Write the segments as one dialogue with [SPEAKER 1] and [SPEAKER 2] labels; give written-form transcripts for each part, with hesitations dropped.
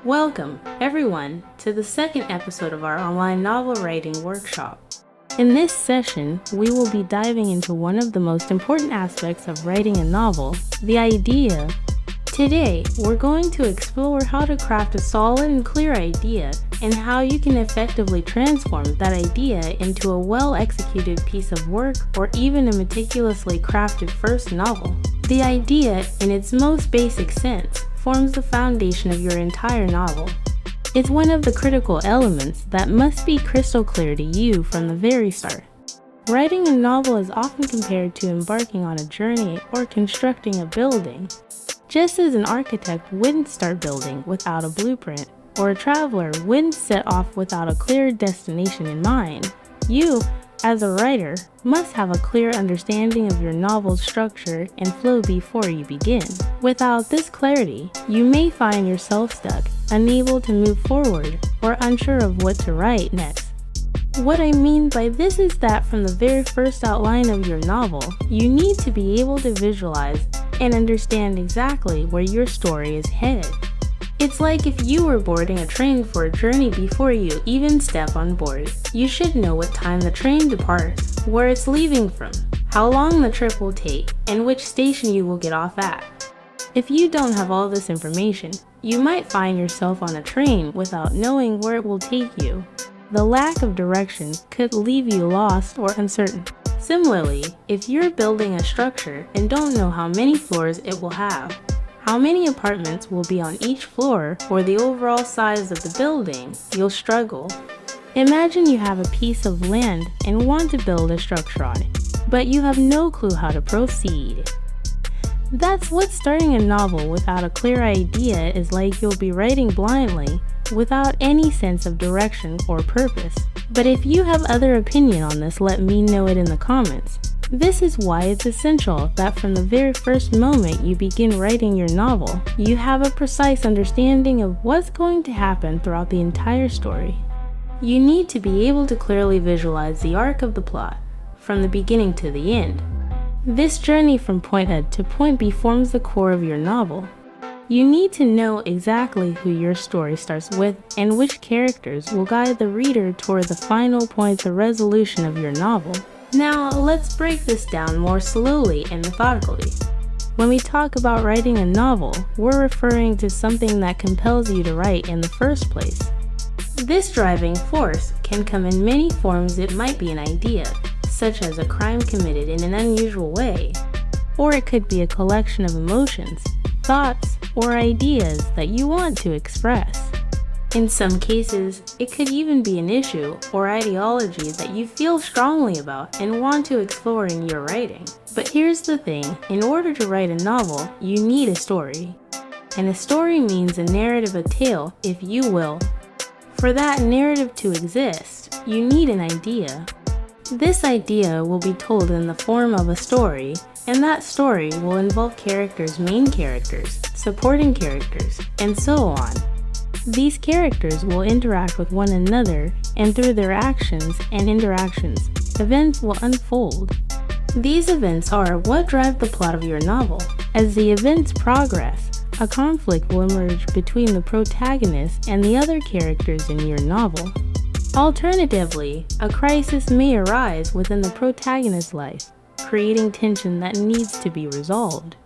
[SPEAKER 1] Welcome, everyone, to the second episode of our online novel writing workshop. In this session, we will be diving into one of the most important aspects of writing a novel, the idea. Today, we're going to explore how to craft a solid and clear idea and how you can effectively transform that idea into a well-executed piece of work or even a meticulously crafted first novel. The idea, in its most basic sense, forms the foundation of your entire novel. It's one of the critical elements that must be crystal clear to you from the very start. Writing a novel is often compared to embarking on a journey or constructing a building. Just as an architect wouldn't start building without a blueprint, or a traveler wouldn't set off without a clear destination in mind, you, as a writer, must have a clear understanding of your novel's structure and flow before you begin. Without this clarity, you may find yourself stuck, unable to move forward, or unsure of what to write next. What I mean by this is that from the very first outline of your novel, you need to be able to visualize and understand exactly where your story is headed. It's like if you were boarding a train for a journey before you even step on board. You should know what time the train departs, where it's leaving from, how long the trip will take, and which station you will get off at. If you don't have all this information, you might find yourself on a train without knowing where it will take you. The lack of direction could leave you lost or uncertain. Similarly, if you're building a structure and don't know how many floors it will have, how many apartments will be on each floor, or the overall size of the building, you'll struggle. Imagine you have a piece of land and want to build a structure on it, but you have no clue how to proceed. That's what starting a novel without a clear idea is like. You'll be writing blindly, without any sense of direction or purpose. But if you have other opinion on this, let me know it in the comments. This is why it's essential that from the very first moment you begin writing your novel, you have a precise understanding of what's going to happen throughout the entire story. You need to be able to clearly visualize the arc of the plot, from the beginning to the end. This journey from point A to point B forms the core of your novel. You need to know exactly who your story starts with and which characters will guide the reader toward the final points of resolution of your novel. Now, let's break this down more slowly and methodically. When we talk about writing a novel, we're referring to something that compels you to write in the first place. This driving force can come in many forms. It might be an idea, such as a crime committed in an unusual way, or it could be a collection of emotions, thoughts, or ideas that you want to express. In some cases, it could even be an issue or ideology that you feel strongly about and want to explore in your writing. But here's the thing, in order to write a novel, you need a story. And a story means a narrative, a tale, if you will. For that narrative to exist, you need an idea. This idea will be told in the form of a story, and that story will involve characters, main characters, supporting characters, and so on. These characters will interact with one another, and through their actions and interactions, events will unfold. These events are what drive the plot of your novel. As the events progress, a conflict will emerge between the protagonist and the other characters in your novel. Alternatively, a crisis may arise within the protagonist's life, creating tension that needs to be resolved.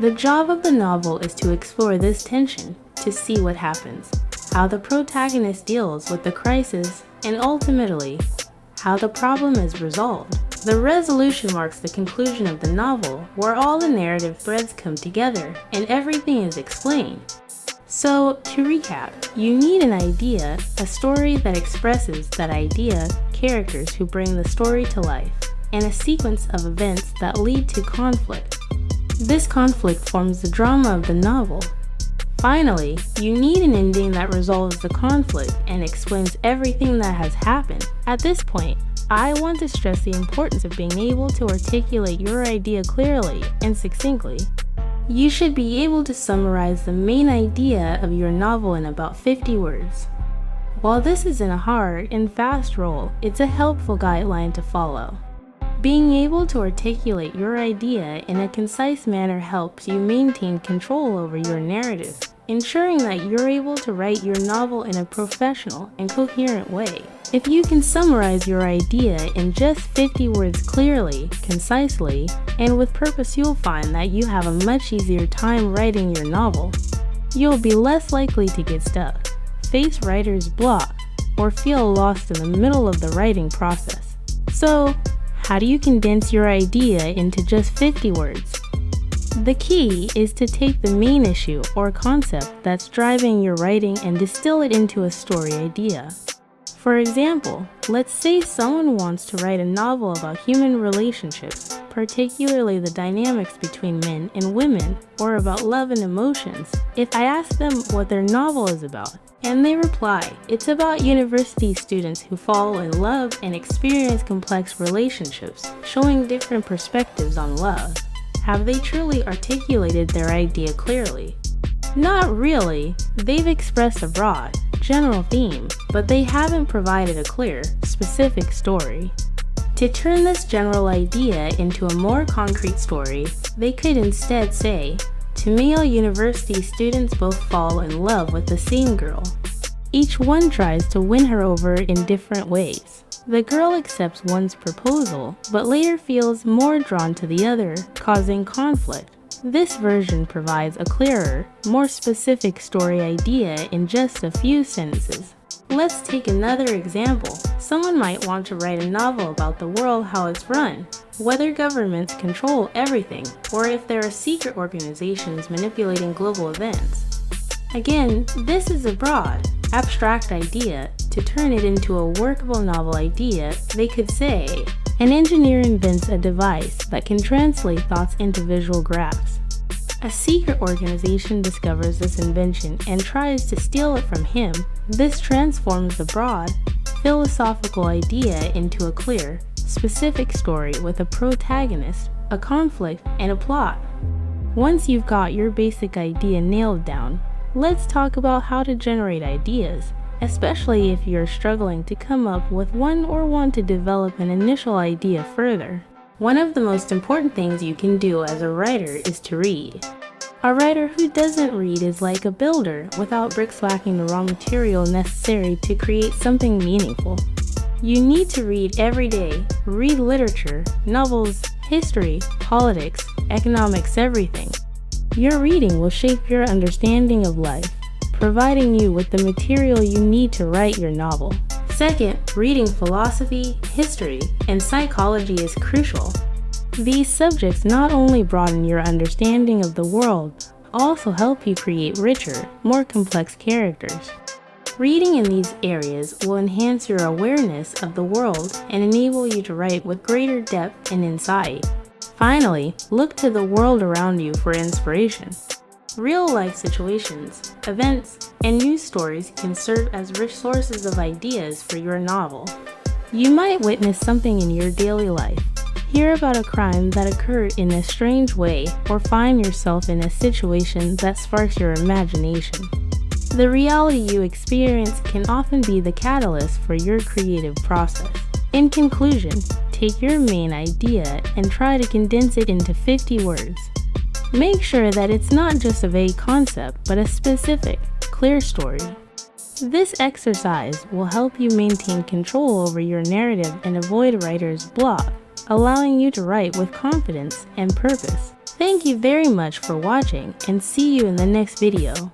[SPEAKER 1] The job of the novel is to explore this tension, to see what happens, how the protagonist deals with the crisis, and ultimately, how the problem is resolved. The resolution marks the conclusion of the novel, where all the narrative threads come together and everything is explained. So, to recap, you need an idea, a story that expresses that idea, characters who bring the story to life, and a sequence of events that lead to conflict. This conflict forms the drama of the novel. Finally, you need an ending that resolves the conflict and explains everything that has happened. At this point, I want to stress the importance of being able to articulate your idea clearly and succinctly. You should be able to summarize the main idea of your novel in about 50 words. While this isn't a hard and fast rule, it's a helpful guideline to follow. Being able to articulate your idea in a concise manner helps you maintain control over your narrative. ensuring that you're able to write your novel in a professional and coherent way. If you can summarize your idea in just 50 words clearly, concisely, and with purpose, you'll find that you have a much easier time writing your novel. You'll be less likely to get stuck, face writer's block, or feel lost in the middle of the writing process. So, how do you condense your idea into just 50 words? The key is to take the main issue or concept that's driving your writing and distill it into a story idea. For example, let's say someone wants to write a novel about human relationships, particularly the dynamics between men and women, or about love and emotions. If I ask them what their novel is about, and they reply, it's about university students who fall in love and experience complex relationships, showing different perspectives on love. Have they truly articulated their idea clearly? Not really. They've expressed a broad, general theme, but they haven't provided a clear, specific story. To turn this general idea into a more concrete story, they could instead say, two male university students both fall in love with the same girl. Each one tries to win her over in different ways. The girl accepts one's proposal, but later feels more drawn to the other, causing conflict. This version provides a clearer, more specific story idea in just a few sentences. Let's take another example. Someone might want to write a novel about the world, how it's run, whether governments control everything, or if there are secret organizations manipulating global events. Again, this is a broad, abstract idea. To turn it into a workable novel idea, they could say, an engineer invents a device that can translate thoughts into visual graphs. A secret organization discovers this invention and tries to steal it from him. This transforms the broad, philosophical idea into a clear, specific story with a protagonist, a conflict, and a plot. Once you've got your basic idea nailed down, let's talk about how to generate ideas, especially if you're struggling to come up with one or want to develop an initial idea further. One of the most important things you can do as a writer is to read. A writer who doesn't read is like a builder without bricks lacking the raw material necessary to create something meaningful. You need to read every day. Read literature, novels, history, politics, economics, everything. Your reading will shape your understanding of life, providing you with the material you need to write your novel. Second, reading philosophy, history, and psychology is crucial. These subjects not only broaden your understanding of the world, but also help you create richer, more complex characters. Reading in these areas will enhance your awareness of the world and enable you to write with greater depth and insight. Finally, look to the world around you for inspiration. Real-life situations, events, and news stories can serve as rich sources of ideas for your novel. You might witness something in your daily life, hear about a crime that occurred in a strange way, or find yourself in a situation that sparks your imagination. The reality you experience can often be the catalyst for your creative process. In conclusion, take your main idea and try to condense it into 50 words. Make sure that it's not just a vague concept, but a specific, clear story. This exercise will help you maintain control over your narrative and avoid writer's block, allowing you to write with confidence and purpose. Thank you very much for watching, and see you in the next video.